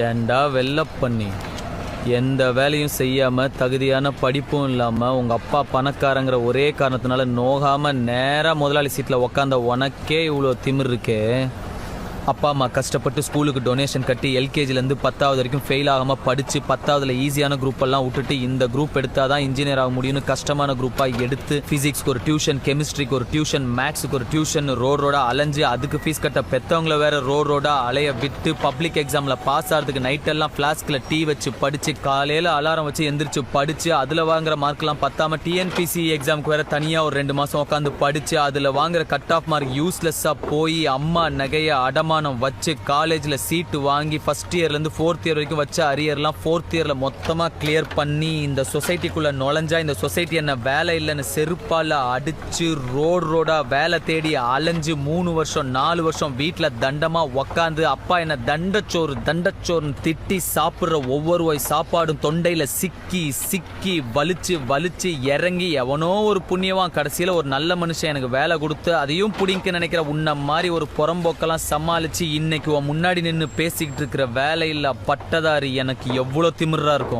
ஏண்டா வெள்ள பண்ணி எந்த வேலையும் செய்யாமல் தகுதியான படிப்பும் இல்லாமல் உங்கள் அப்பா பணக்காரங்கிற ஒரே காரணத்தினால நோகாமல் நேராக முதலாளி சீட்டில் உக்காந்த உனக்கே இவ்வளோ திமிர் இருக்கே. அப்பா அம்மா கஷ்டப்பட்டு ஸ்கூலுக்கு டொனேஷன் கட்டி எல்கேஜிலேருந்து 10வது வரைக்கும் ஃபெயில் ஆகாமல் படித்து 10வதுல ஈஸியான குரூப்பெல்லாம் விட்டுட்டு இந்த குரூப் எடுத்தால் தான் இன்ஜினியர் ஆக முடியும்னு கஷ்டமான குரூப்பாக எடுத்து ஃபிசிக்ஸ்க்கு ஒரு டியூஷன், கெமிஸ்ட்ரிக்கு ஒரு டியூஷன், மேக்ஸுக்கு ஒரு டியூஷன் ரோடாக அலைஞ்சு அதுக்கு ஃபீஸ் கட்ட பெற்றவங்கள வேற ரோடாக அலைய விட்டு பப்ளிக் எக்ஸாமில் பாஸ் ஆகிறதுக்கு நைட்டெல்லாம் ஃப்ளாஸ்கில் டீ வச்சு படித்து காலையில் அலாரம் வச்சு எந்திரிச்சு படித்து அதில் வாங்குற மார்க்லாம் பத்தாமல் டிஎன்பிசி எக்ஸாமுக்கு வேற தனியாக ஒரு 2 மாதம் உட்காந்து படித்து அதில் வாங்குற கட் ஆஃப் மார்க் யூஸ்லெஸ்ஸாக போய் அம்மா நகையை அடமானம் வச்சு காலேஜில் சீட்டு வாங்கி ஃபர்ஸ்ட் இயர்லேருந்து 4th இயர் வரைக்கும் வச்ச அரியர்லாம் 4th இயரில் மொத்தமாக கிளியர் பண்ணி இந்த சொசைட்டிக்குள்ளே நுழைஞ்சா இந்த சொசைட்டி என்ன வேலை இல்லைன்னு செருப்பால் அடித்து ரோடாக வேலை தேடி அலைஞ்சு 3 வருஷம் 4 வருஷம் வீட்டில் தண்டமாக உக்காந்து அப்பா என்ன தண்டச்சோறுன்னு திட்டி சாப்பிட்ற ஒவ்வொரு வாய் சாப்பாடும் தொண்டையில் சிக்கி வலிச்சு இறங்கி எவனோ ஒரு புண்ணியவான் கடைசியில் ஒரு நல்ல மனுஷன் எனக்கு வேலை கொடுத்து அதையும் பிடிக்க நினைக்கிற உன்ன மாதிரி ஒரு புறம்போக்கெல்லாம் சமாளிச்சு இன்னைக்கு முன்னாடி நின்று பேசிக்கிட்டு இருக்கிற வேலையில்லா பட்டதாரி எனக்கு எவ்வளோ திமிரா இருக்கும்.